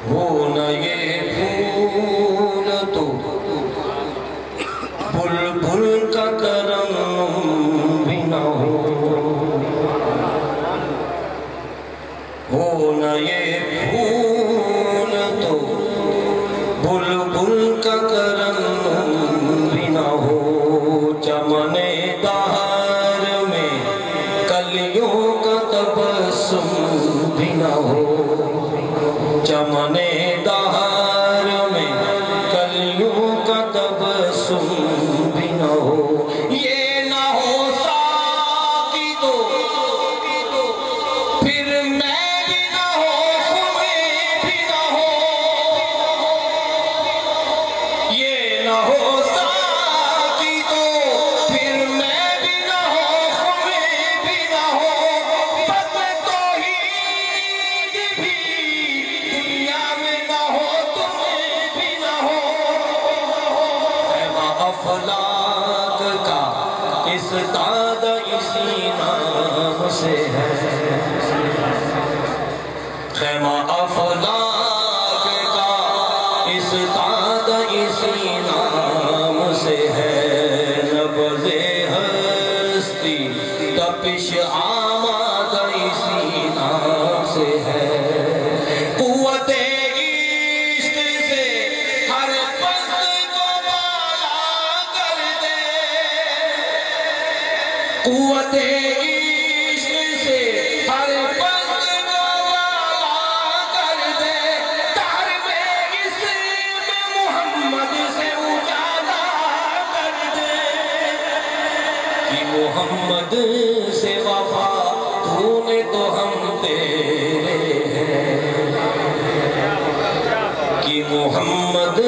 ہو نہ یہ پھول تو بلبل کا کرم بھی نہ ہو نہ یہ پھول تو بلبل کا کرم بھی نہ ہو چمن دہر میں کلیوں کا تبسم بھی نہ ہو چمن دہر میں کلیوں کا تبسم بھی نہ ہو یہ نہ ہو ساقی تو پھر میں بھی نہ ہو تمہیں بھی نہ ہو یہ نہ ہو ساقی تو پھر میں بھی نہ ہو تمہیں بھی نہ ہو بس توحید بھی دنیا میں نہ ہو تمہیں بھی نہ ہو خیمہ افلاک کا اس داد اسی نام سے ہے خیمہ افلاک کا اس داد اسی نام سے ہے نبض ہستی تپش آماد اسی نام سے ہے قوت عشق سے ہر پست کو بالا کر دے قوت عشق سے ہر پست کو بالا کر دے تہر میں اسم محمد سے اجالا کر دے کہ محمد سے وفا تو نے تو ہم تیرے ہیں کہ محمد